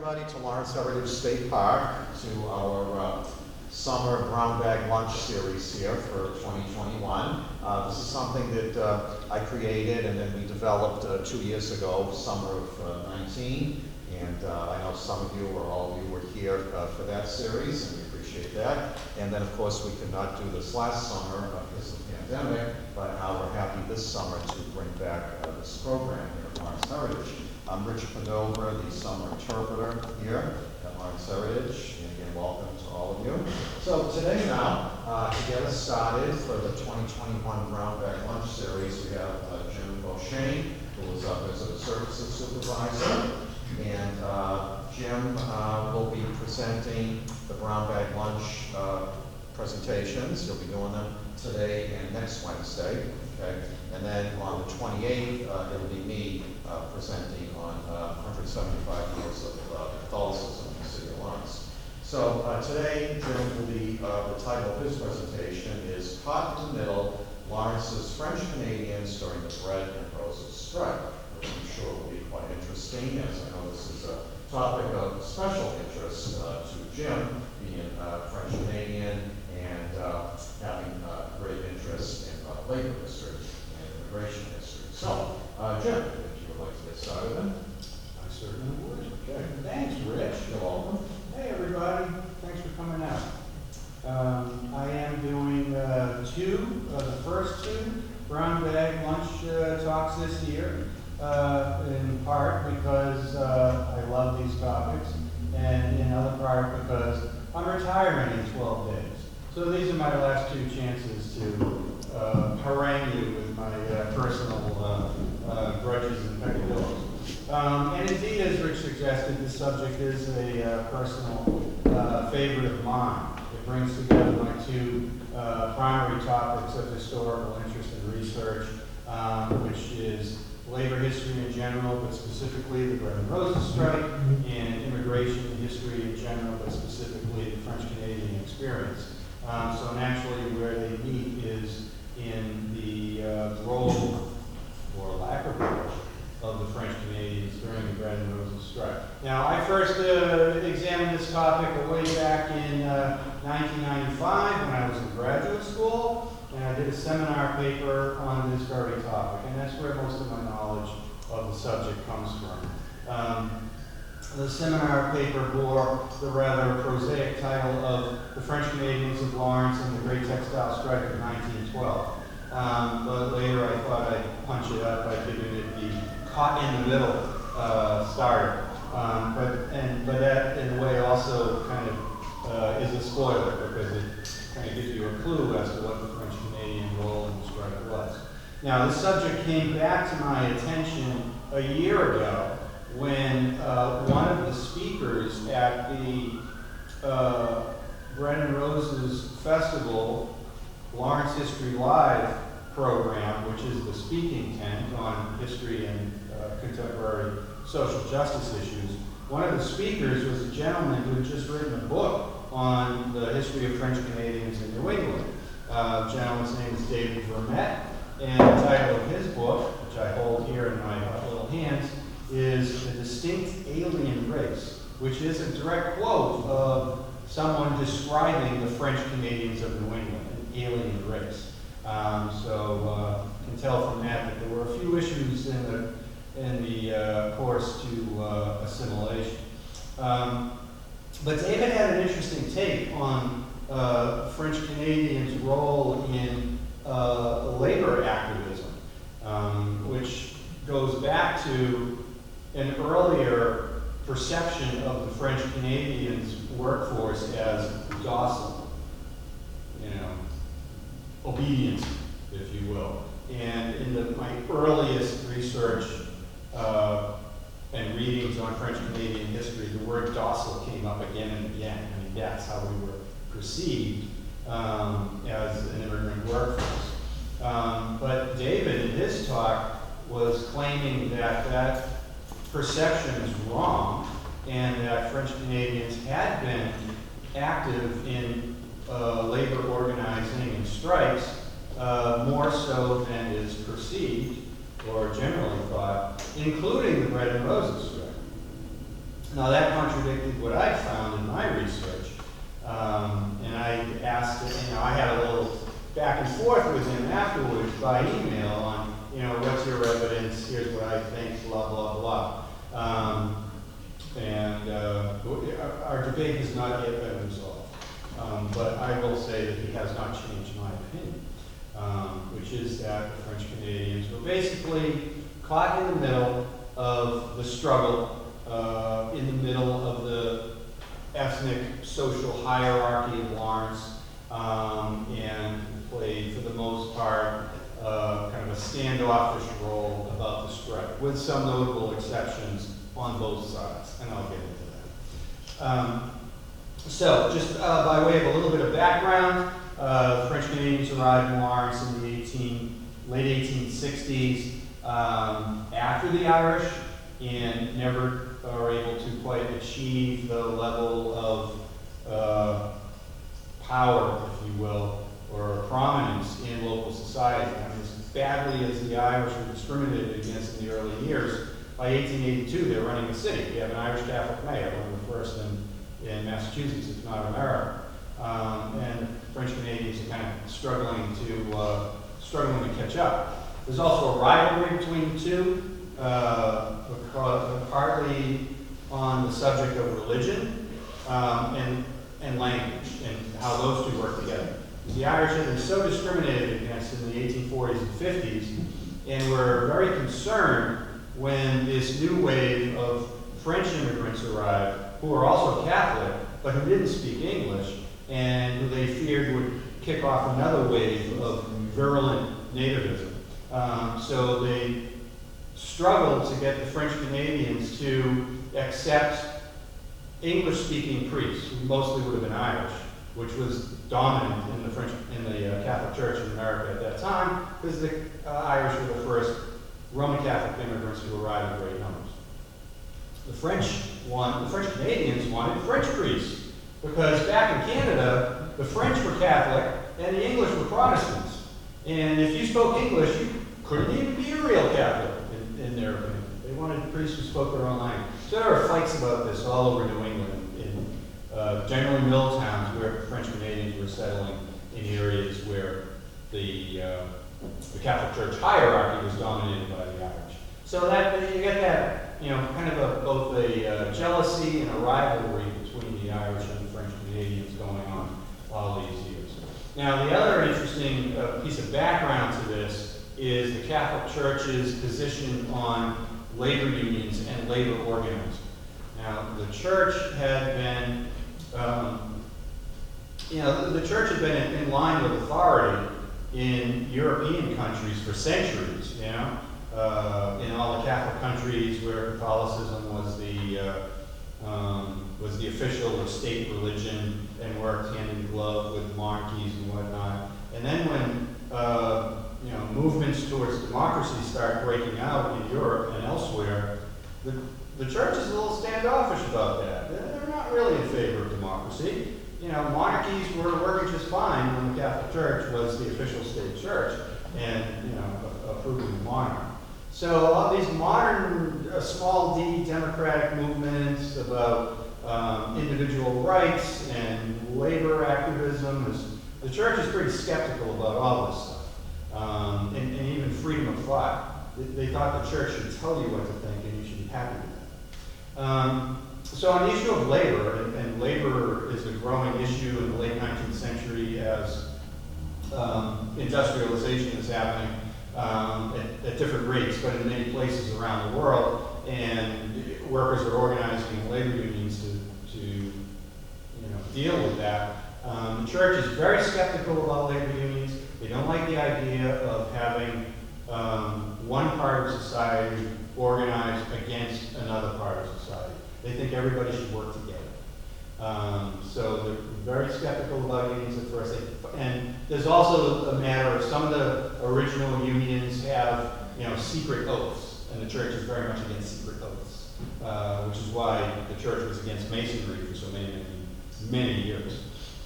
everybody to Lawrence Heritage State Park to our summer brown bag lunch series here for 2021. This is something that I created and then we developed 2 years ago, summer of 19. And I know some of you or all of you were here for that series, and we appreciate that. And then, of course, we could not do this last summer because of the pandemic, but we're happy this summer to bring back this program here at Lawrence Heritage. I'm Rich Padover, the summer interpreter here at Lawrence Heritage, and again, welcome to all of you. So today now, to get us started for the 2021 Brown Bag Lunch Series, we have Jim Beauchesne, who is our Visitor Services Supervisor. And Jim will be presenting the Brown Bag Lunch presentations. He'll be doing them today and next Wednesday. Okay? And then on the 28th, it'll be me presenting on 175 years of Catholicism in the city of Lawrence. So today, Jim will be, the title of his presentation is Caught in the Middle, Lawrence's French Canadians During the Bread and Roses Strike, which I'm sure will be quite interesting, as I know this is a topic of special interest to Jim, being French Canadian and having great interest in labor history and immigration history. So, Jim, if you would like to get started then. I certainly would. Okay. Thanks, Rich. You're welcome. Hey, everybody. Thanks for coming out. I am doing the first two brown bag lunch talks this year, in part because I love these topics, and in other part because I'm retiring in 12 days. So these are my last two chances to harangue you with my personal grudges and peccadillos. And indeed, as Rich suggested, this subject is a personal favorite of mine. It brings together my two primary topics of historical interest and research, which is labor history in general, but specifically the Bread and Roses Strike, and immigration history in general, but specifically the French-Canadian experience. So naturally, where they meet is in the role, or lack of role, of the French-Canadians during the Bread and Roses Strike. Now, I first examined this topic way back in 1995 when I was in graduate school, and I did a seminar paper on this very topic, and that's where most of my knowledge of the subject comes from. The seminar paper bore the rather prosaic title of The French Canadians of Lawrence and the Great Textile Strike of 1912. But later I thought I'd punch it up by giving it the Caught in the Middle start. But that, in a way, also kind of is a spoiler because it kind of gives you a clue as to what the French-Canadian role in the strike was. Now, this subject came back to my attention a year ago when one of the speakers at the Bread and Roses Festival, Lawrence History Live program, which is the speaking tent on history and contemporary social justice issues. One of the speakers was a gentleman who had just written a book on the history of French Canadians in New England. The gentleman's name is David Vermette, and the title of his book, which I hold here in my little hands, is A Distinct Alien Race, which is a direct quote of someone describing the French Canadians of New England, an alien race. So you can tell from that there were a few issues in the course to assimilation. But David had an interesting take on French Canadians' role in labor activism, which goes back to an earlier perception of the French Canadians' workforce as docile, obedient, if you will. And in my earliest research and readings on French Canadian history, the word docile came up again and again. I mean, that's how we were perceived as an immigrant workforce. But David, in his talk, was claiming that that perception is wrong and that French Canadians had been active in labor organizing and strikes more so than is perceived or generally thought, including the Bread and Roses Strike. Now that contradicted what I found in my research, and I asked, I had a little back and forth with him afterwards by email on, what's your evidence, here's what I think, blah, blah, blah. Our debate has not yet been resolved, but I will say that he has not changed my opinion, which is that the French Canadians were basically caught in the middle of the struggle, in the middle of the ethnic social hierarchy of Lawrence, and played, for the most part, kind of a standoffish role about the strike, with some notable exceptions on both sides, and I'll get into that. So, just by way of a little bit of background, the French Canadians arrived in Lawrence in the late 1860s, after the Irish, and never are able to quite achieve the level of power, if you will, or prominence in local society. I mean, as badly as the Irish were discriminated against in the early years, by 1882 they're running the city. We have an Irish Catholic mayor, one of the first in Massachusetts, if not America. And French Canadians are kind of struggling to catch up. There's also a rivalry between the two, partly on the subject of religion and language, and how those two work together. The Irish had been so discriminated against in the 1840s and 50s, and were very concerned when this new wave of French immigrants arrived, who were also Catholic, but who didn't speak English, and who they feared would kick off another wave of virulent nativism. So they struggled to get the French Canadians to accept English-speaking priests, who mostly would have been Irish, which was dominant in the Catholic Church in America at that time, because the Irish were the first Roman Catholic immigrants who arrived in great numbers. The French Canadians wanted French priests, because back in Canada, the French were Catholic and the English were Protestants. And if you spoke English, you couldn't even be a real Catholic, in their opinion. They wanted priests who spoke their own language. So there are fights about this all over New England, in generally mill towns where French Canadians were settling in areas where the Catholic Church hierarchy was dominated by the Irish. So that you get that, kind of both a jealousy and a rivalry between the Irish and the French Canadians going on all these years. Now, the other interesting piece of background to this is the Catholic Church's position on labor unions and labor organizing. Now, the church had been, the church had been in line with authority in European countries for centuries. In all the Catholic countries where Catholicism was the official or state religion and worked hand in glove with monarchies and whatnot. And then when movements towards democracy start breaking out in Europe and elsewhere, the church is a little standoffish about that. They're not really in favor of democracy. Monarchies were working just fine when the Catholic Church was the official state church and, approving the monarch. So all these modern, small d democratic movements about individual rights and labor activism, the church is pretty skeptical about all this stuff, and even freedom of thought. They thought the church should tell you what to think and you should be happy with that. So on the issue of labor, and labor is a growing issue in the late 19th century as industrialization is happening at different rates, but in many places around the world, and workers are organizing in labor unions to deal with that. The church is very skeptical about labor unions. They don't like the idea of having one part of society organized against another part of society. They think everybody should work together. So they're very skeptical about unions at first. And there's also a matter of some of the original unions have, secret oaths, and the church is very much against secret oaths, which is why the church was against masonry for so many years.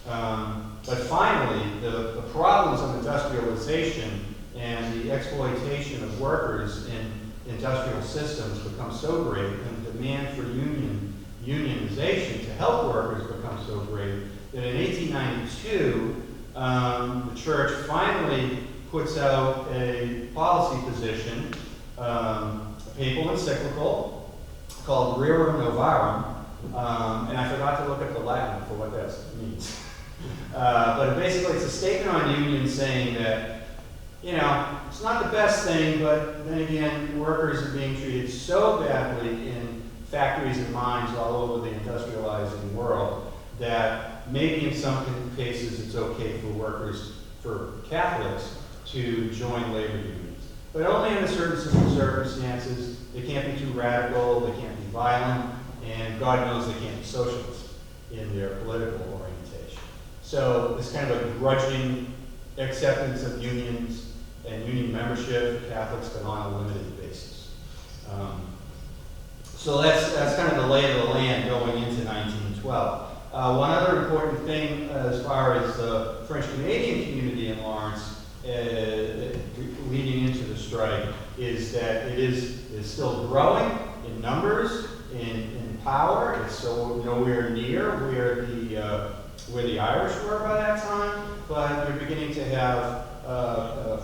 But finally, the problems of industrialization and the exploitation of workers in industrial systems become so great, and the demand for help workers become so great that in 1892, the church finally puts out a policy position, a papal encyclical called Rerum Novarum, and I forgot to look up the Latin for what that means. But basically it's a statement on union saying that, you know, it's not the best thing, but then again, workers are being treated so badly in factories and mines all over the industrializing world that maybe in some cases it's okay for workers, for Catholics, to join labor unions. But only under certain circumstances. They can't be too radical, they can't be violent, and God knows they can't be socialist in their political orientation. So it's kind of a grudging acceptance of unions and union membership for Catholics, but on a limited basis. So that's kind of the lay of the land going into 1912. One other important thing as far as the French-Canadian community in Lawrence leading into the strike is that it is still growing in numbers, in power. It's so nowhere near where the Irish were by that time, but you're beginning to have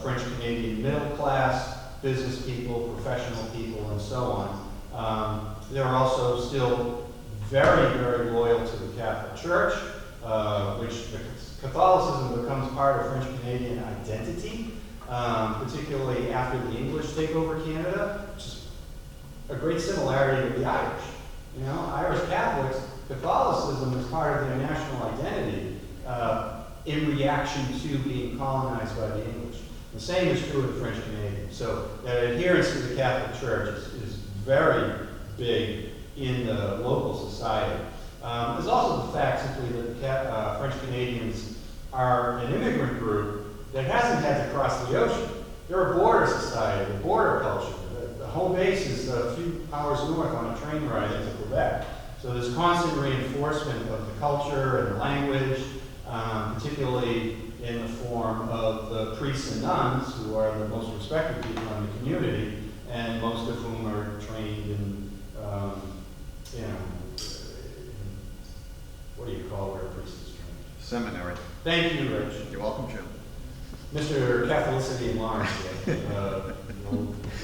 French-Canadian middle class, business people, professional people, and so on. They're also still very, very loyal to the Catholic Church, which Catholicism becomes part of French-Canadian identity, particularly after the English take over Canada, which is a great similarity to the Irish. You know, Irish Catholics, Catholicism is part of their national identity in reaction to being colonized by the English. The same is true of the French Canadians. So that adherence to the Catholic Church is very big in the local society. There's also the fact simply that French Canadians are an immigrant group that hasn't had to cross the ocean. They're a border society, a border culture. The home base is a few hours north on a train ride into Quebec. So there's constant reinforcement of the culture and the language, particularly in the form of the priests and nuns, who are the most respected people in the community, and most of whom are trained in, what do you call where a priest is trained? Seminary. Thank you, Rich. You're welcome, Jim. Mr. Catholicity in Lawrence, the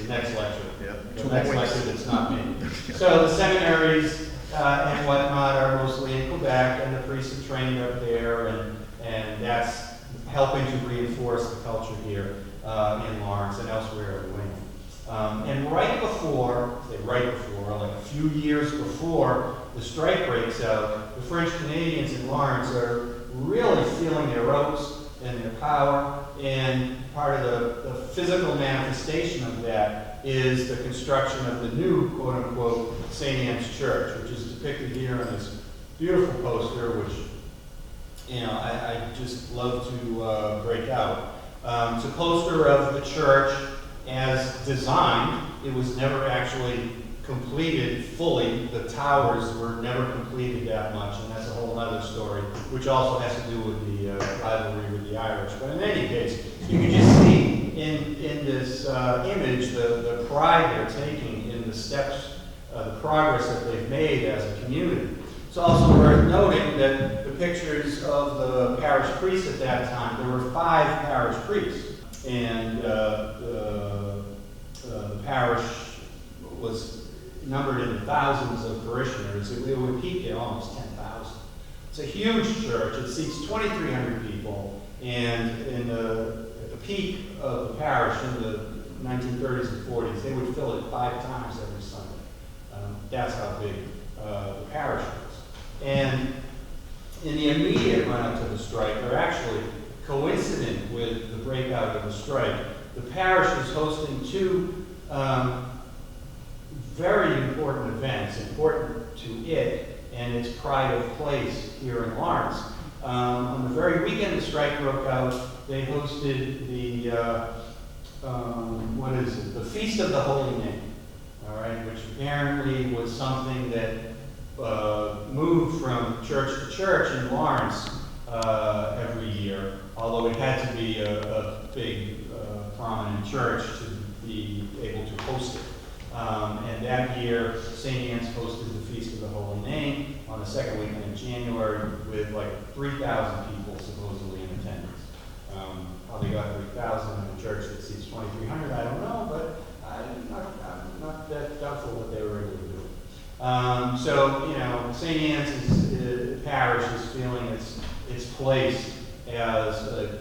next lecture. Yeah. The next lecture that's not me. So the seminaries and whatnot are mostly in Quebec, and the priests are trained up there, and that's helping to reinforce the culture here in Lawrence and elsewhere in New England. And right before, like a few years before the strike breaks out, the French Canadians in Lawrence are really feeling their oats and their power, and part of the physical manifestation of that is the construction of the new, quote-unquote, St. Anne's Church, which is depicted here on this beautiful poster, which, I just love to break out. It's a poster of the church as designed. It was never actually completed fully. The towers were never completed that much, and that's a whole other story, which also has to do with the rivalry with the Irish. But in any case, you can just see in this image the pride they're taking in the steps, the progress that they've made as a community. It's also worth noting that the pictures of the parish priests at that time, there were 5 parish priests, and the parish was numbered in thousands of parishioners. It would peak at almost 10,000. It's a huge church. It seats 2,300 people, and at the peak of the parish in the 1930s and 40s, they would fill it 5 times every Sunday. That's how big the parish was. And in the immediate run-up to the strike, or actually coincident with the breakout of the strike, the parish was hosting 2 very important events, important to it and its pride of place here in Lawrence. On the very weekend the strike broke out, they hosted the, the Feast of the Holy Name, all right, which apparently was something that moved from church to church in Lawrence every year, although it had to be a big, prominent church to be able to host it. And that year, St. Anne's hosted the Feast of the Holy Name on a second weekend in January with like 3,000 people supposedly in attendance. How they got 3,000 in a church that seats 2,300, I don't know, but I'm not that doubtful what they were able to do. So, you know, St. Anne's parish is feeling its place as a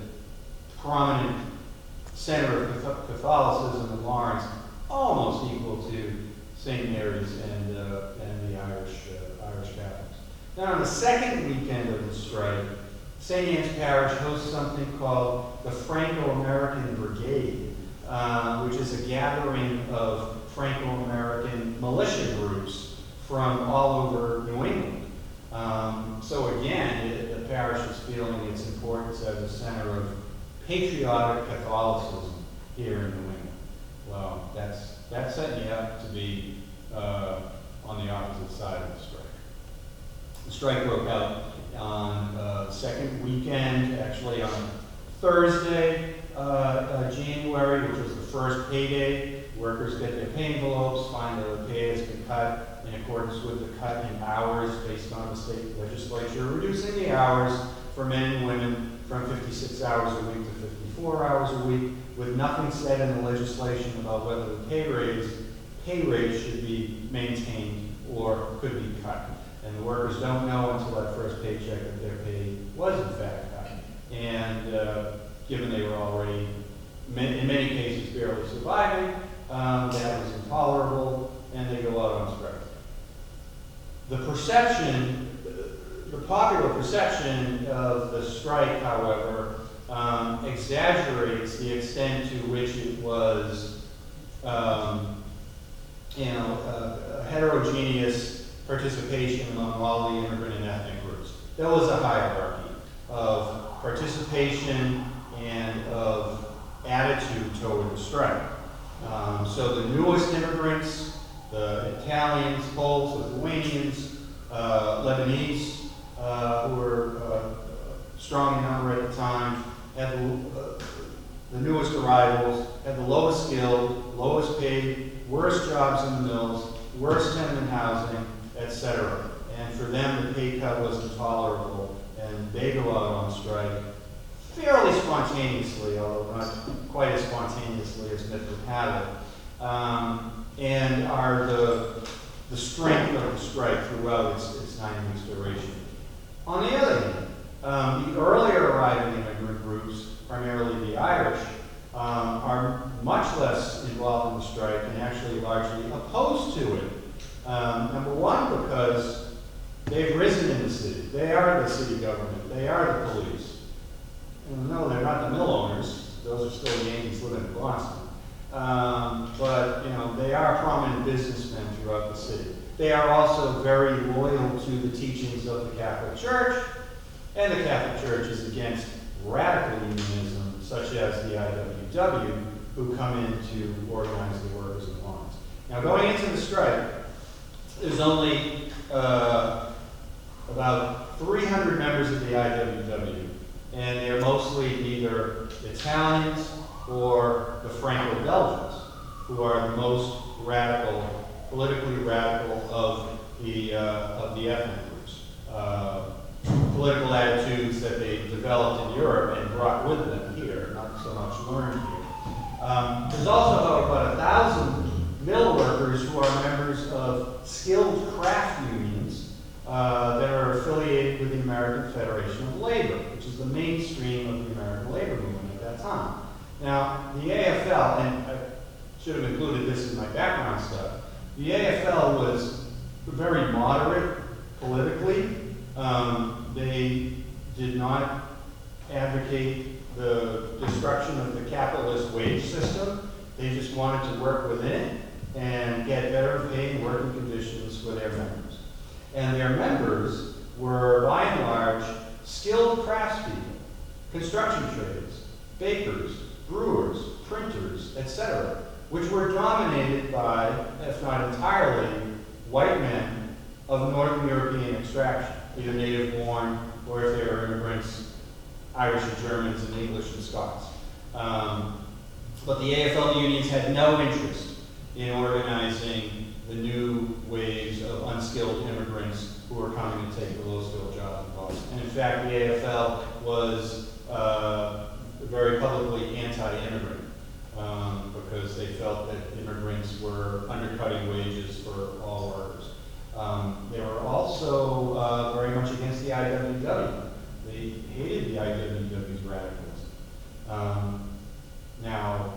prominent center of Catholicism in Lawrence, almost equal to St. Mary's and the Irish Catholics. Now, on the second weekend of the strike, St. Anne's Parish hosts something called the Franco-American Brigade, which is a gathering of Franco-American militia groups from all over New England. So again, the parish is feeling its importance as a center of patriotic Catholicism here in New England. Well, that's setting you up to be on the opposite side of the strike. The strike broke out on the second weekend, actually on Thursday, January, which was the first payday. Workers get their pay envelopes, find that the pay has been cut in accordance with the cut in hours based on the state legislature, reducing the hours for men and women from 56 hours a week to 54 hours a week, with nothing said in the legislation about whether the pay raise should be maintained or could be cut. And the workers don't know until that first paycheck that their pay was in fact cut. And given they were already, in many cases, barely surviving, that was intolerable, and they go out on strike. The popular perception of the strike, however, exaggerates the extent to which it was, a heterogeneous participation among all the immigrant and ethnic groups. There was a hierarchy of participation and of attitude toward the strike. So the newest immigrants, the Italians, Poles, Lithuanians, Lebanese, who were strong in number at the time, had the newest arrivals, had the lowest skilled, lowest paid, worst jobs in the mills, worst tenement housing, etc. And for them, the pay cut was intolerable, and they go out on strike fairly spontaneously, although not quite as spontaneously as myth would have it, and are the strength of the strike throughout its 9 weeks duration. On the other hand, the earlier arriving immigrant groups, primarily the Irish, are much less involved in the strike and actually largely opposed to it. Number one, because they've risen in the city. They are the city government. They are the police. And no, they're not the mill owners. Those are still Yankees living in Boston. But, you know, they are prominent businessmen throughout the city. They are also very loyal to the teachings of the Catholic Church, and the Catholic Church is against radical unionism, such as the IWW, who come in to organize the workers in Lawrence. Now, going into the strike, there's only about 300 members of the IWW, and they're mostly either Italians or the Franco-Belgians, who are the most radical, politically radical of the ethnic groups. Political attitudes that they developed in Europe and brought with them here, not so much learned here. There's also about 1,000 mill workers who are members of skilled craft unions that are affiliated with the American Federation of Labor, which is the mainstream of the American labor movement at that time. Now, the AFL, and I should have included this in my background stuff, the AFL was very moderate politically. They did not advocate the destruction of the capitalist wage system. They just wanted to work within it and get better paid working conditions for their members. And their members were, by and large, skilled craftspeople, construction trades, bakers, brewers, printers, etc., which were dominated by, if not entirely, white men of Northern European extraction, either native-born or, if they were immigrants, Irish and Germans and English and Scots. But the AFL unions had no interest in organizing the new waves of unskilled immigrants who are coming to take the low-skilled jobs in Boston. And in fact, the AFL was very publicly anti-immigrant because they felt that immigrants were undercutting wages for all workers. They were also very much against the IWW. They hated the IWW's radicalism. Now,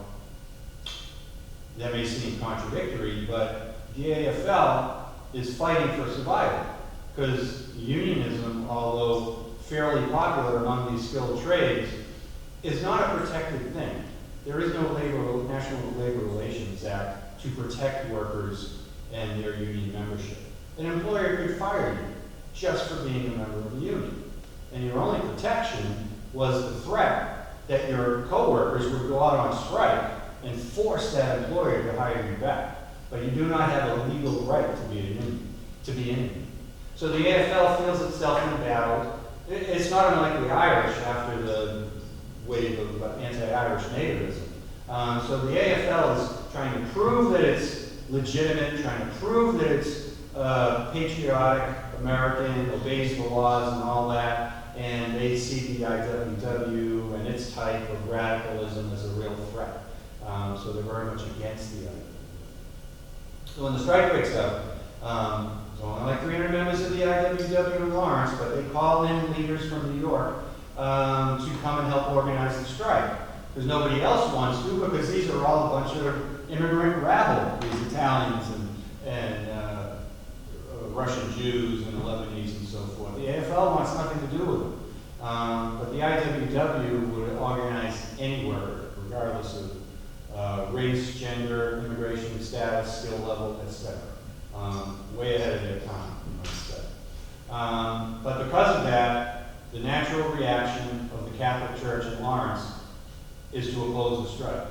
that may seem contradictory, but the AFL is fighting for survival because unionism, although fairly popular among these skilled trades, is not a protected thing. There is no National Labor Relations Act to protect workers and their union membership. An employer could fire you just for being a member of the union. And your only protection was the threat that your coworkers would go out on strike and force that employer to hire you back. But you do not have a legal right to be in a union. So the AFL feels itself embattled. It's not unlike the Irish after the wave of anti-Irish nativism. So the AFL is trying to prove that it's legitimate, trying to prove that it's patriotic, American, obeys the laws and all that, and they see the IWW and its type of radicalism as a real threat. So they're very much against the IWW. So when the strike breaks out, there's only like 300 members of the IWW in Lawrence, but they call in leaders from New York to come and help organize the strike. Because nobody else wants to, because these are all a bunch of immigrant rabble, these Italians and Russian Jews and the Lebanese and so forth. The AFL wants nothing to do with it. But the IWW would organize anywhere, regardless of race, gender, immigration status, skill level, etc. Way ahead of their time, you might say. But because of that, the natural reaction of the Catholic Church in Lawrence is to oppose the strike,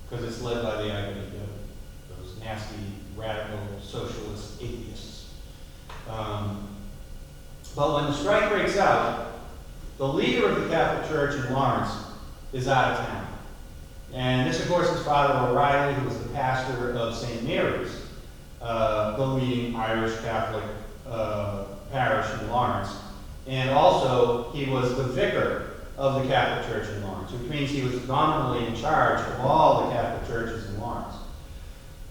because it's led by the IWW, those nasty, radical, socialist atheists. But when the strike breaks out, the leader of the Catholic Church in Lawrence is out of town. And this, of course, is Father O'Reilly, who was the pastor of St. Mary's, the leading Irish Catholic parish in Lawrence. And also, he was the vicar of the Catholic Church in Lawrence, which means he was nominally in charge of all the Catholic churches in Lawrence.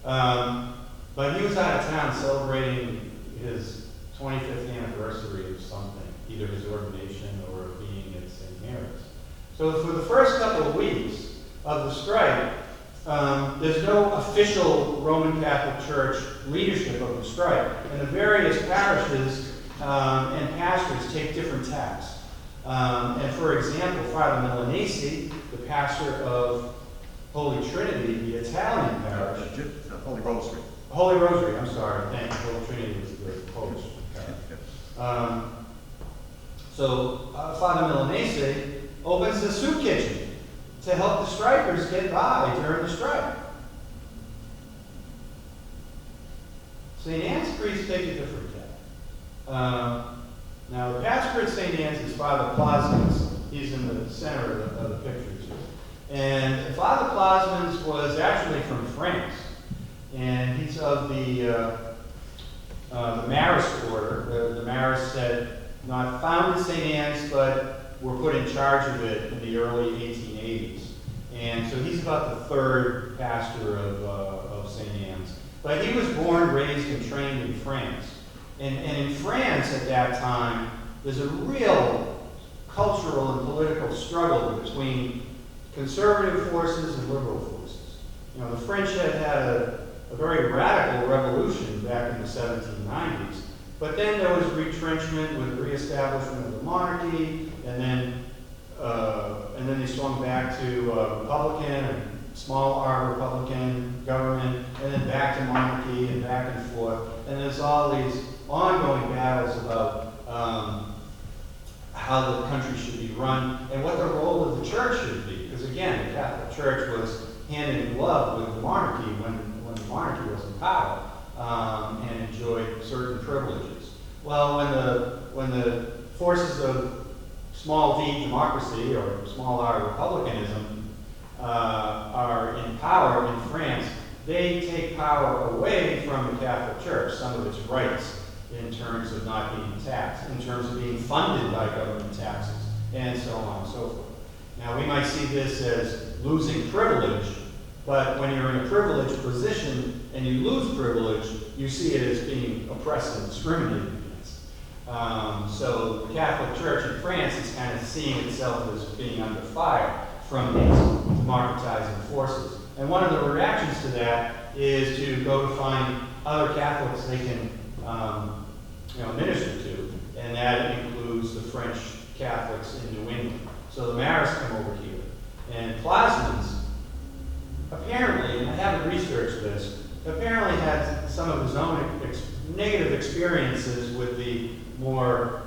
But he was out of town celebrating his 25th anniversary of something, either his ordination or being at St. Mary's. So for the first couple of weeks of the strike, there's no official Roman Catholic Church leadership of the strike, and the various parishes and pastors take different tacks. And for example, Father Milanese, the pastor of Holy Trinity, the Italian parish. Holy Rosary. Holy Rosary, I'm sorry, thank you. Holy Trinity was the Polish parish. So Father Milanese opens the soup kitchen to help the strikers get by during the strike. St. Anne's priests take a different tack. Now, the pastor at St. Anne's is Father Plasmans. He's in the center of the pictures here. And Father Plasmans was actually from France. And he's of the Marist order. The Marists had not founded St. Anne's, but were put in charge of it in the early 1880s. And so he's about the third pastor of St. Anne's. But he was born, raised, and trained in France. And in France at that time, there's a real cultural and political struggle between conservative forces and liberal forces. You know, the French had a very radical revolution back in the 1790s, but then there was retrenchment with the reestablishment of the monarchy, and then they swung back to Republican and small R Republican government, and then back to monarchy and back and forth. And there's all these ongoing battles about how the country should be run and what the role of the church should be. Because again, the Catholic Church was hand in glove with the monarchy when the monarchy was in power and enjoyed certain privileges. Well, when the forces of small d democracy or small r republicanism are in power in France, they take power away from the Catholic Church, some of its rights in terms of not being taxed, in terms of being funded by government taxes, and so on and so forth. Now, we might see this as losing privilege, but when you're in a privileged position and you lose privilege, you see it as being oppressed and discriminated against. So the Catholic Church in France is kind of seeing itself as being under fire from these democratizing forces. And one of the reactions to that is to go to find other Catholics they can minister to, and that includes the French Catholics in New England. So the Marists come over here. And Plasmons, apparently, and I haven't researched this, apparently had some of his own negative experiences with the more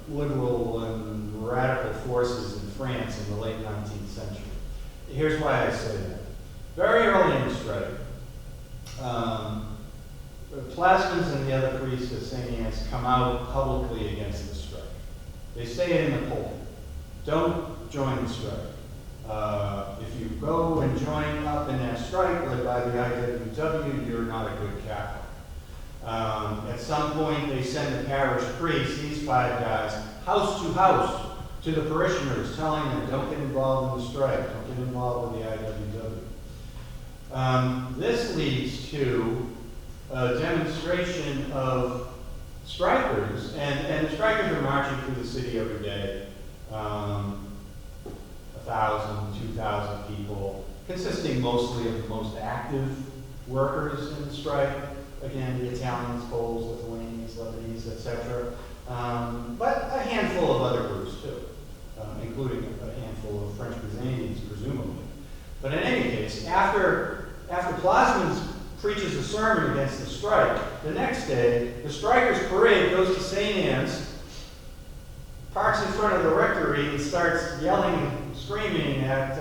liberal and radical forces in France in the late 19th century. Here's why I say that. Very early in the strike, Plasmons and the other priests of St. Anne's come out publicly against the strike. They say it in the pulpit. Don't join the strike. If you go and join up in that strike led by the IWW, you're not a good Catholic. At some point, they send the parish priest, these 5 guys, house to the parishioners, telling them, don't get involved in the strike, don't get involved with the IWW. This leads to a demonstration of strikers, and the strikers are marching through the city every day. 1,000, 2,000 people, consisting mostly of the most active workers in the strike. Again, the Italians, Poles, Lithuanians, Lebanese, etc. But a handful of other groups too, including a handful of French Brazilians, presumably. But in any case, after Plasmons preaches a sermon against the strike, the next day, the strikers' parade goes to St. Anne's, parks in front of the rectory, and starts yelling and screaming at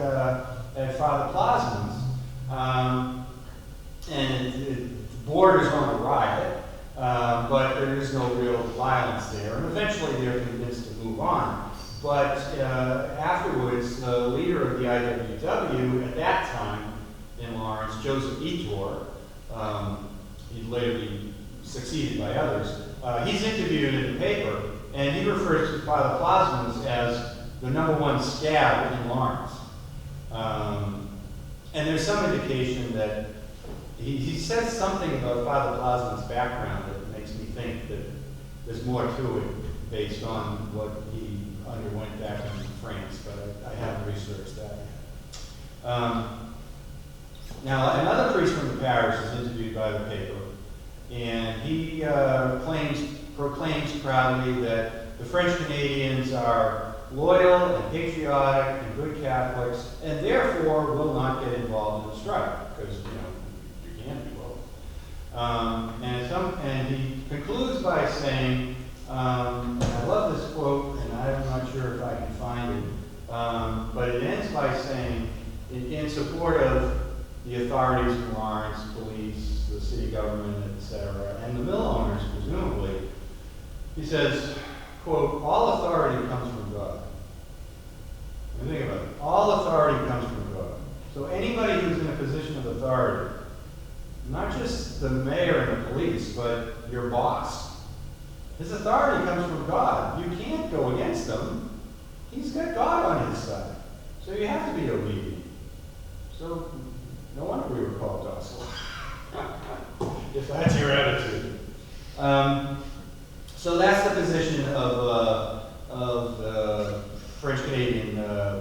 Father Plasmons. And the borders on a riot, but there is no real violence there. And eventually they're convinced to move on. But afterwards, the leader of the IWW at that time in Lawrence, Joseph Etor, he'd later be succeeded by others, he's interviewed in the paper, and he refers to Father Plasmons as the #1 scab in Lawrence. And there's some indication that he says something about Father Plasmons' background that makes me think that there's more to it based on what he underwent back in France, but I haven't researched that yet. Now, another priest from the parish is interviewed by the paper, and he proclaims proudly that the French Canadians are loyal and patriotic and good Catholics, and therefore will not get involved in the strike, because, you can't be both. And he concludes by saying, and I love this quote, and I'm not sure if I can find it, but it ends by saying, in support of the authorities in Lawrence, police, the city government, etc., and the mill owners, presumably, he says, quote, all authority comes from God. And think about it. All authority comes from God. So anybody who's in a position of authority, not just the mayor and the police, but your boss, his authority comes from God. You can't go against him. He's got God on his side. So you have to be obedient. So no wonder we were called docile. If that's your attitude. So that's the position of French-Canadian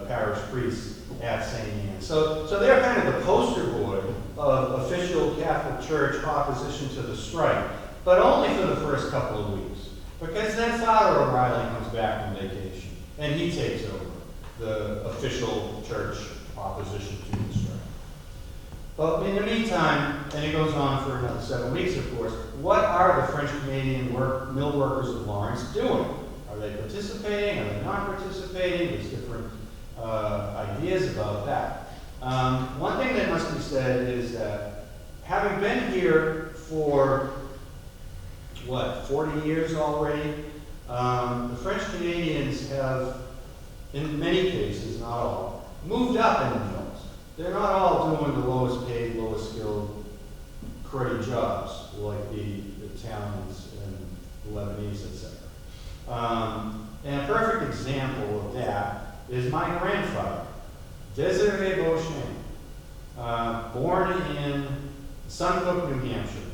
parish priests at St. Anne's. So they're kind of the poster boy of official Catholic Church opposition to the strike, but only for the first couple of weeks. Because then Father O'Reilly comes back from vacation, and he takes over the official church opposition to the strike. But in the meantime, and it goes on for another 7 weeks, of course, what are the French-Canadian mill workers of Lawrence doing? Are they participating? Are they not participating? There's different ideas about that. One thing that must be said is that having been here for, 40 years already, the French Canadians have, in many cases, not all, moved up in the mills. They're not all doing the lowest paid, lowest skilled, cruddy jobs like the Italians and the Lebanese, etc. And a perfect example of that is my grandfather, Desiree Beauchesne, born in Suncook, New Hampshire.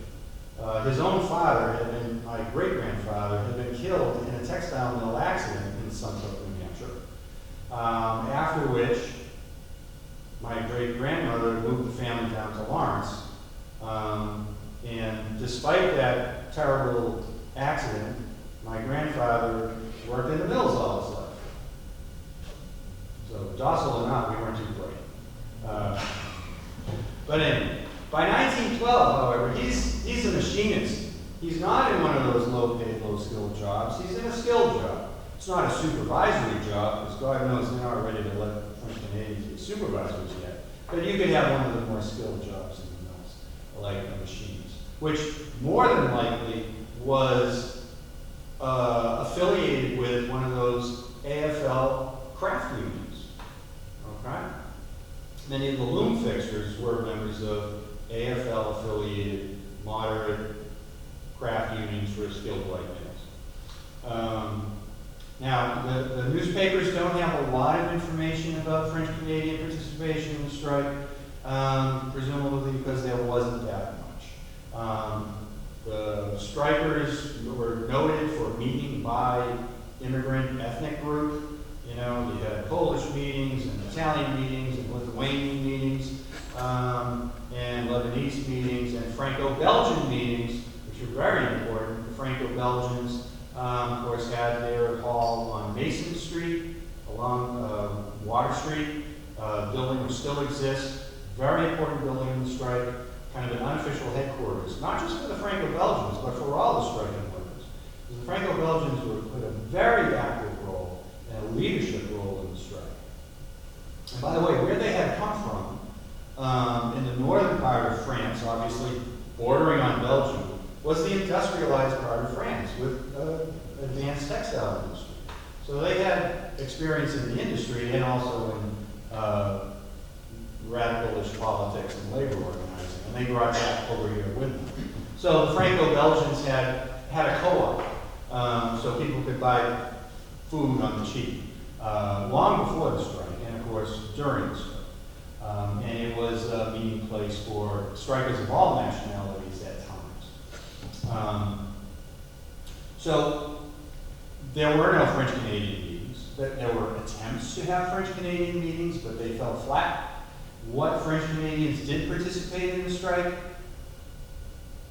His own father had been, my great-grandfather, had been killed in a textile mill accident in Suncook, New Hampshire. After which, my great-grandmother moved the family down to Lawrence. And despite that terrible accident, my grandfather worked in the mills all his life. So docile or not, we weren't too bright. But anyway, by 1912, however, he's a machinist. He's not in one of those low-paid, low-skilled jobs. He's in a skilled job. It's not a supervisory job, because God knows they're not ready to let French Canadians be supervisors yet. But you could have one of the more skilled jobs in the mills, like a machinist, which more than likely was affiliated with one of those AFL craft unions. Okay? Many of the loom fixers were members of AFL-affiliated moderate craft unions for skilled white males. Now, the newspapers don't have a lot of information about French-Canadian participation in the strike, presumably because there wasn't that much. The strikers were noted for meeting by immigrant ethnic group. You know, you had Polish meetings and Italian meetings and Lithuanian meetings, and Lebanese meetings and Franco-Belgian meetings, which were very important. The Franco-Belgians, of course, had their hall on Mason Street, along Water Street, building which still exists. Very important building in the strike, kind of an unofficial headquarters, not just for the Franco-Belgians, but for all the striking workers. The Franco-Belgians played a very active role and a leadership role in the strike. And by the way, where they had come from, in the northern part of France, obviously bordering on Belgium, was the industrialized part of France with advanced textile industry. So they had experience in the industry and also in radicalist politics and labor organizing, and they brought that over here with them. So the Franco-Belgians had a co-op, so people could buy food on the cheap, long before the strike, and of course during the strike. And it was a meeting place for strikers of all nationalities at times. So there were no French-Canadian meetings. There were attempts to have French-Canadian meetings, but they fell flat. What French-Canadians did participate in the strike,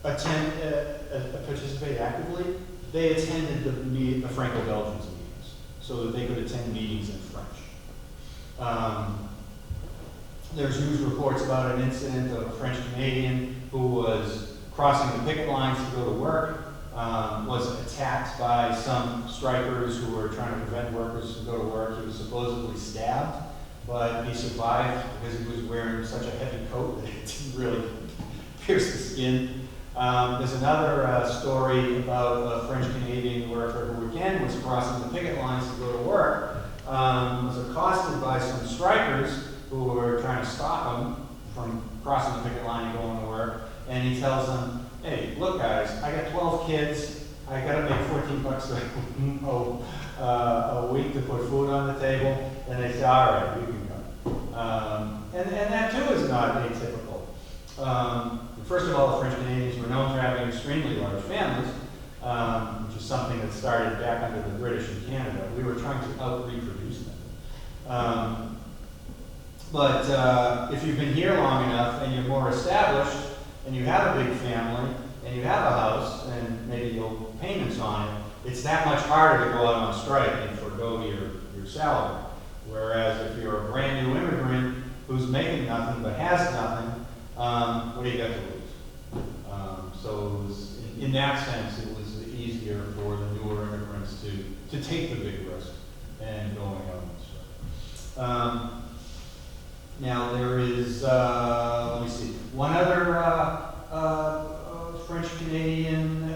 participate actively, they attended the Franco-Belgians meetings so that they could attend meetings in French. There's news reports about an incident of a French-Canadian who was crossing the picket lines to go to work, was attacked by some strikers who were trying to prevent workers from go to work. He was supposedly stabbed, but he survived because he was wearing such a heavy coat that it didn't really pierce the skin. There's another story about a French-Canadian worker who again was crossing the picket lines to go to work, was accosted by some strikers who were trying to stop him from crossing the picket line and going to work, and he tells them, hey, look guys, I got 12 kids, I gotta make $14 a week to put food on the table, and they say, all right, you can come. And that too is not atypical. First of all, the French Canadians were known for having extremely large families, which is something that started back under the British in Canada. We were trying to out-reproduce them. But if you've been here long enough and you're more established, and you have a big family, and you have a house, and maybe you owe payments on it, it's that much harder to go out on strike and forego your salary. Whereas if you're a brand new immigrant who's making nothing but has nothing, what do you got to lose? So it was, in that sense, it was easier for the newer immigrants to take the big risk and going out on strike. Now there is, let me see, one other French-Canadian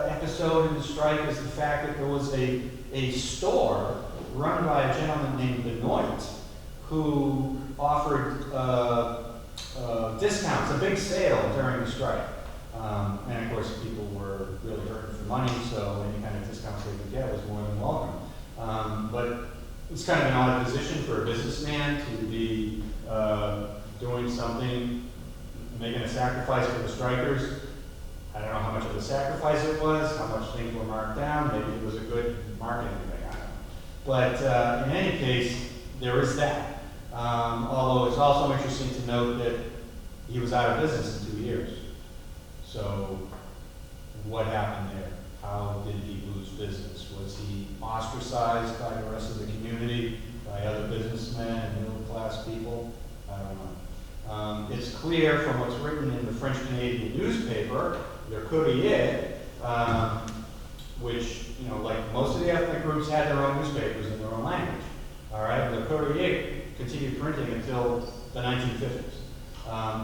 episode in the strike is the fact that there was a store run by a gentleman named Benoit who offered discounts, a big sale during the strike. And of course, people were really hurting for money, so any kind of discounts they could get was more than welcome. But it's kind of an odd position for a businessman to be doing something, making a sacrifice for the strikers. I don't know how much of a sacrifice it was, how much things were marked down, maybe it was a good marketing thing, I don't know. But in any case, there is that. Although it's also interesting to note that he was out of business in 2 years. So what happened there? How did he lose business? Was he ostracized by the rest of the community, by other businessmen and middle-class people? I don't know. It's clear from what's written in the French-Canadian newspaper, Le Courrier, which, you know, like most of the ethnic groups had their own newspapers in their own language. All right, Le Courrier continued printing until the 1950s.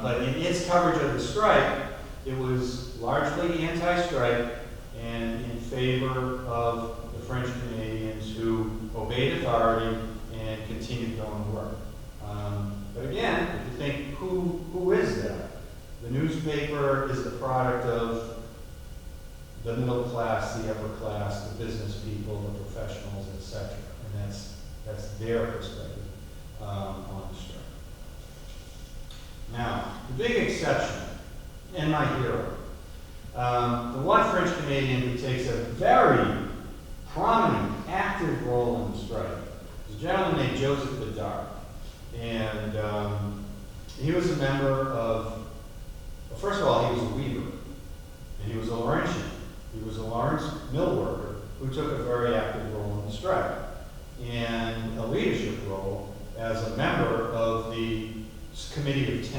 But in its coverage of the strike, it was largely anti-strike and in favor of the French Canadians who obeyed authority and continued going to work. But again, if you think, who is that? The newspaper is the product of the middle class, the upper class, the business people, the professionals, etc. And that's their perspective on the strike. Now, the big exception, and my hero, the one French Canadian who takes a very prominent, active role in the strike is a gentleman named Joseph Bedard. And he was a member of, well, first of all, he was a weaver, and he was a Laurentian. He was a Lawrence mill worker who took a very active role in the strike, and a leadership role as a member of the Committee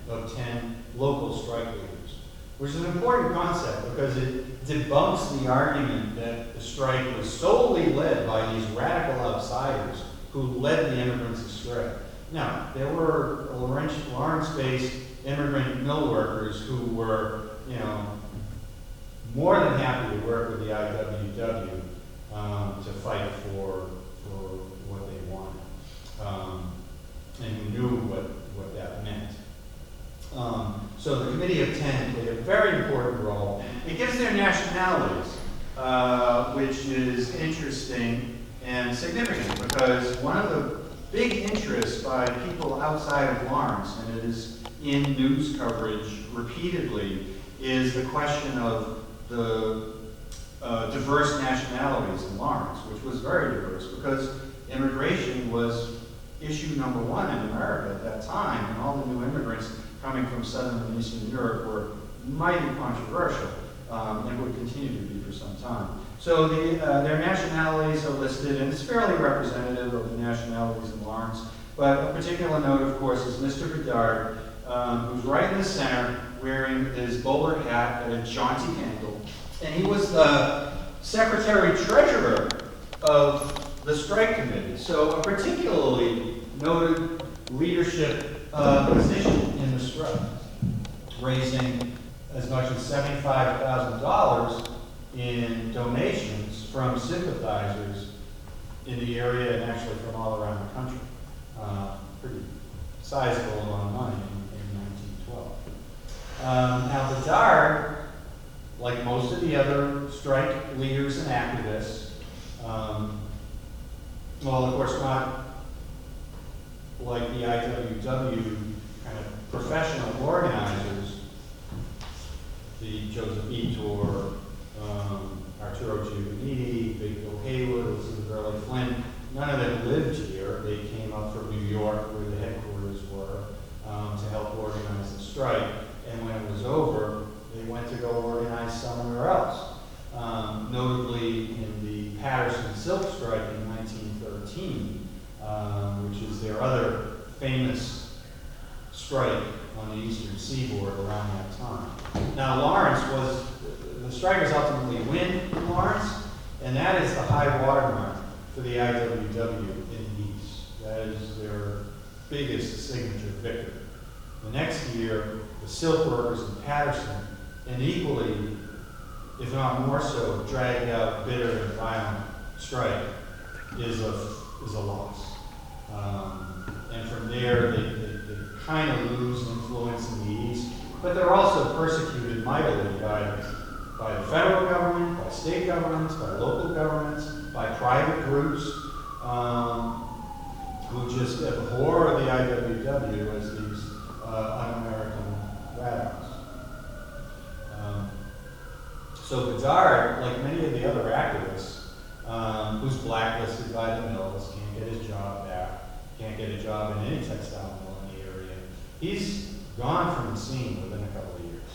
of 10 local strike leaders, which is an important concept because it debunks the argument that the strike was solely led by these radical outsiders who led the immigrants astray. Now, there were Lawrence-based immigrant mill workers who were, you know, more than happy to work with the IWW to fight for what they wanted, and who knew what that meant. So the Committee of 10 played a very important role. It gives their nationalities, which is interesting and significant because one of the big interests by people outside of Lawrence, and it is in news coverage repeatedly, is the question of the diverse nationalities in Lawrence, which was very diverse because immigration was issue number one in America at that time, and all the new immigrants coming from Southern and Eastern Europe were mighty controversial, and would continue to be for some time. So their nationalities are listed, and it's fairly representative of the nationalities in Lawrence. But a particular note, of course, is Mr. Bedard, who's right in the center, wearing his bowler hat at a jaunty angle. And he was the secretary-treasurer of the strike committee. So a particularly noted leadership position in the strike, raising as much as $75,000 in donations from sympathizers in the area and actually from all around the country. Pretty sizable amount of money in 1912. Now Bedard, like most of the other strike leaders and activists, well, of course not like the IWW kind of professional organizers, the Joseph Etor, Arturo Giovanni, Big Bill Haywood, Elizabeth Burley Flynn, none of them lived here. They came up from New York, where the headquarters were, to help organize the strike. And when it was over, they went to go organize somewhere else. Notably in the Patterson Silk Strike in 1913, which is their other famous strike on the eastern seaboard around that time. Now Lawrence was, the strikers ultimately win in Lawrence, and that is the high watermark for the IWW in the East. That is their biggest signature victory. The next year, the silk workers in Patterson, and equally, if not more so, dragged out bitter and violent strike is a loss. And from there, they kind of lose influence in the East, but they're also persecuted mightily by the federal government, by state governments, by local governments, by private groups who just abhor the IWW as these un-American radicals. So Bedard, like many of the other activists, who's blacklisted by the mills, can't get his job back, can't get a job in any textile mill in the area, he's gone from the scene within a couple of years.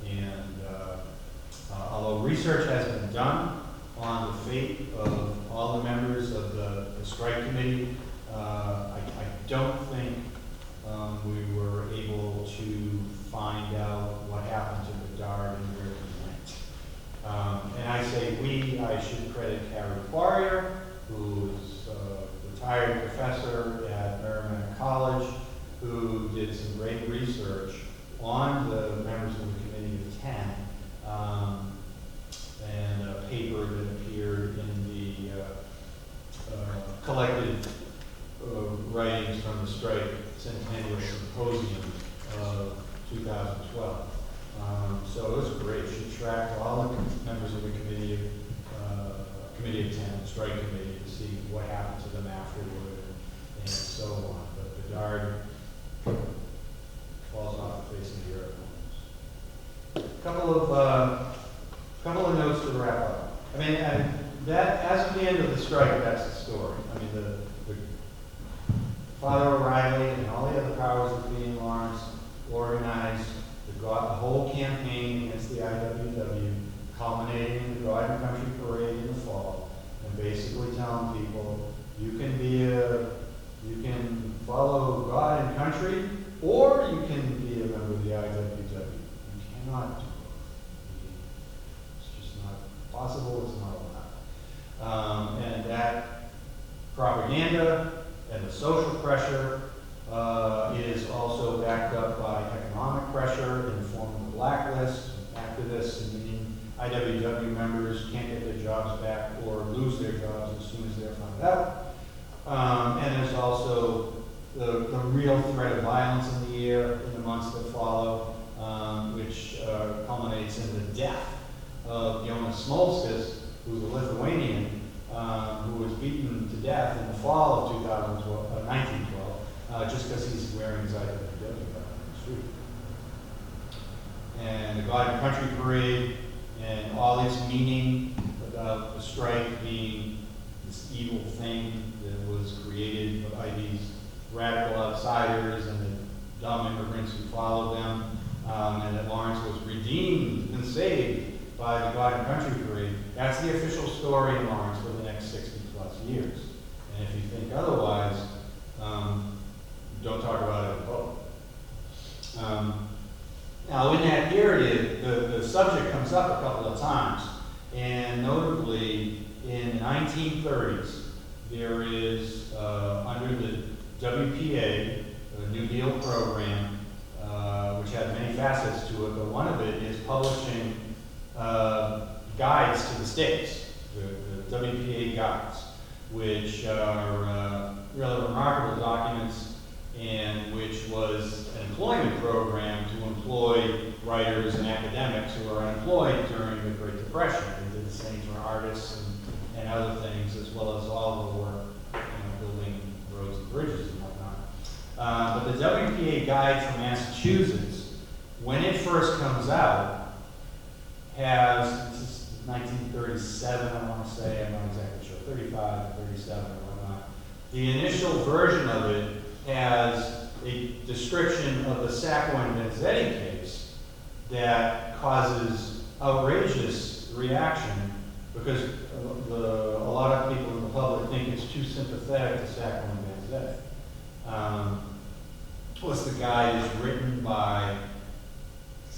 And although research has been done on the fate of all the members of the strike committee, I don't think we were able to find out what happened to Bedard and where he went. And I say we, I should credit Carrie Poirier, who is a retired professor at Merrimack College, who did some great research on the members of the Committee of 10, and a paper that appeared in the collected writings from the Strike Centennial Symposium of 2012. So it was great. She tracked all the members of the Committee of 10, the Strike Committee, to see what happened to them afterward and so on. But Bedard falls off the face of the earth. Couple of notes to wrap up. I mean, that as of the end of the strike, that's the story. I mean, the Father O'Reilly and all the other powers that be in Lawrence organized the whole campaign against the IWW, culminating in the God and Country Parade in the fall, and basically telling people you can follow God and country, or you can be a member of the IWW. You cannot do both. It's just not possible. It's not allowed. And that propaganda and the social pressure is also backed up by economic pressure in the form of the blacklist. Activists and IWW members can't get their jobs back or lose their jobs as soon as they're found out. And there's also the real threat of violence in the air in the months that follow, which culminates in the death of Jonas Smolskis, who's a Lithuanian, who was beaten to death in the fall of 1912, just because he's wearing his IWW on the street. And the God and Country Parade and all its meaning about the strike being this evil thing that was created by these radical outsiders and the dumb immigrants who followed them, and that Lawrence was redeemed and saved by the God and Country Parade. That's the official story in Lawrence for the next 60+ years. And if you think otherwise, don't talk about it in public. Now, in that period, the subject comes up a couple of times, and notably in the 1930s, there is, under the WPA, the New Deal program, which had many facets to it, but one of it is publishing guides to the states, the WPA guides, which are really remarkable documents, and which was an employment program to employ writers and academics who were unemployed during the Great Depression. They did the same for artists and other things, as well as all the work, building roads and bridges and whatnot. But the WPA guide from Massachusetts, when it first comes out, has, this is 1937, I want to say, I'm not exactly sure, 35, 37 or whatnot. The initial version of it has a description of the Sacco and Vanzetti case that causes outrageous reaction because a lot of people in the public think it's too sympathetic to Sacco and Vanzetti. Plus, the guide is written by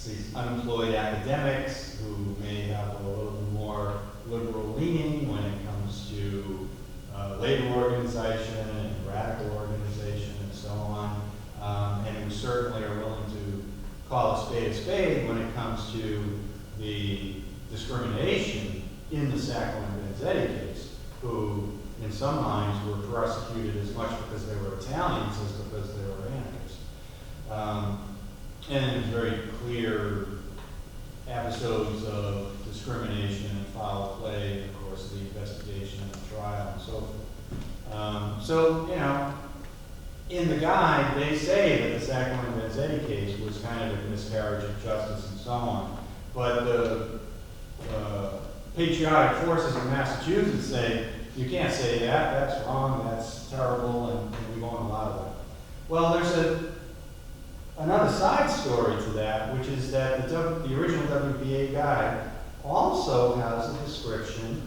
these unemployed academics who may have a little bit more liberal leaning when it comes to labor organization and radical organization and so on, and who certainly are willing to call a spade when it comes to the discrimination in the Sacco and Vanzetti case, who in some minds were prosecuted as much because they were Italians as because they were anarchists. And there's very clear episodes of discrimination and foul play, and of course the investigation and the trial and so forth. So, you know, in the guide, they say that the Sacramento-Vanzetti case was kind of a miscarriage of justice and so on. But the patriotic forces in Massachusetts say, you can't say that, that's wrong, that's terrible, and we won't allow that. Well, there's another side story to that, which is that the original WBA guide also has a description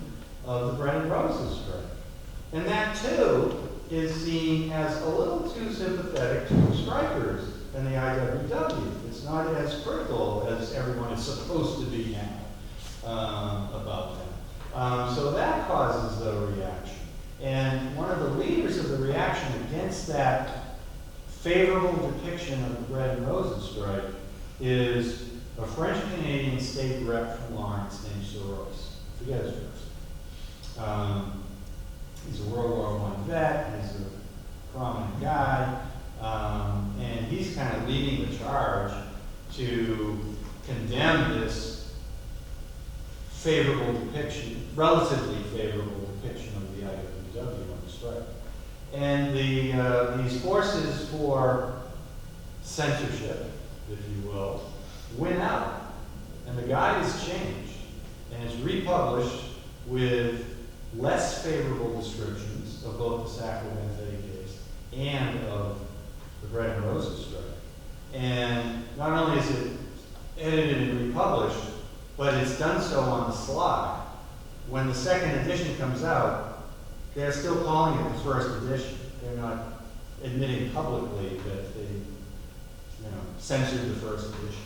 of the bread and roses strike. And that, too, is seen as a little too sympathetic to strikers and the IWW. It's not as critical as everyone is supposed to be now about that. So that causes the reaction. And one of the leaders of the reaction against that favorable depiction of the bread and roses strike is a French-Canadian state rep from Lawrence named Soros. Forget his first. He's a World War I vet, he's a prominent guy, and he's kind of leading the charge to condemn this favorable depiction, relatively favorable depiction of the IWW on the strike. And these forces for censorship, if you will, win out. And the guide is changed and is republished with less favorable descriptions of both the Sacramento-Vanzetti case and of the bread and roses strike. And not only is it edited and republished, but it's done so on the sly. When the second edition comes out, they're still calling it the first edition. They're not admitting publicly that they, censored the first edition.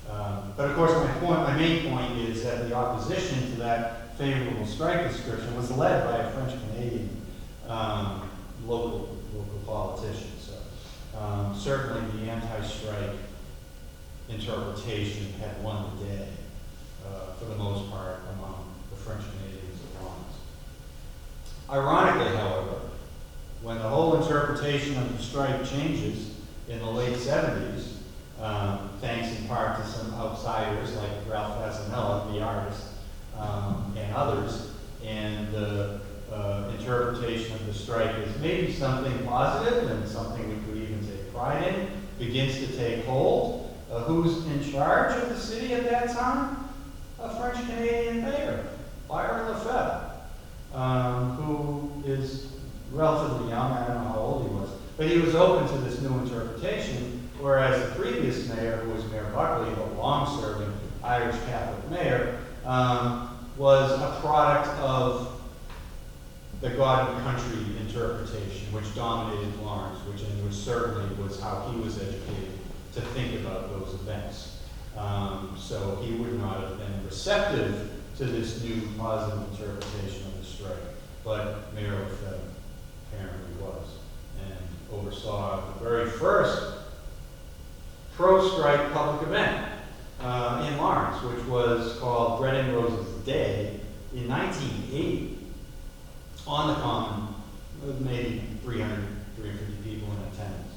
But of course, my main point is that the opposition to that favorable strike description was led by a French-Canadian local politician. So certainly the anti-strike interpretation had won the day for the most part among the French-Canadians at Lawrence. Ironically, however, when the whole interpretation of the strike changes in the late 70s, thanks in part to some outsiders like Ralph Fasanella, the artist, and others, and the interpretation of the strike is maybe something positive and something we could even take pride in, begins to take hold. Who's in charge of the city at that time? A French-Canadian mayor, Byron Lefebvre, who is relatively young. I don't know how old he was, but he was open to this new interpretation, whereas the previous mayor, who was Mayor Buckley, a long-serving Irish Catholic mayor, was a product of the God and country interpretation, which dominated Lawrence, which certainly was how he was educated to think about those events. So he would not have been receptive to this new positive interpretation of the strike, but Mayor Lefebvre apparently was, and oversaw the very first pro-strike public event in Lawrence, which was called Bread and Roses Day in 1980 on the Common, with maybe 300, 350 people in attendance.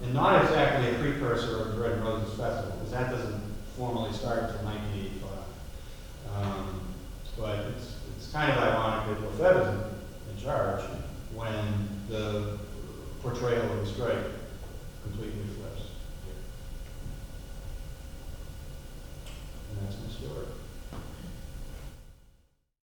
And not exactly a precursor of the Bread and Roses Festival, because that doesn't formally start until 1985. But it's kind of ironic that Lefebvre is in charge when the portrayal of the strike completely flips. And that's my story.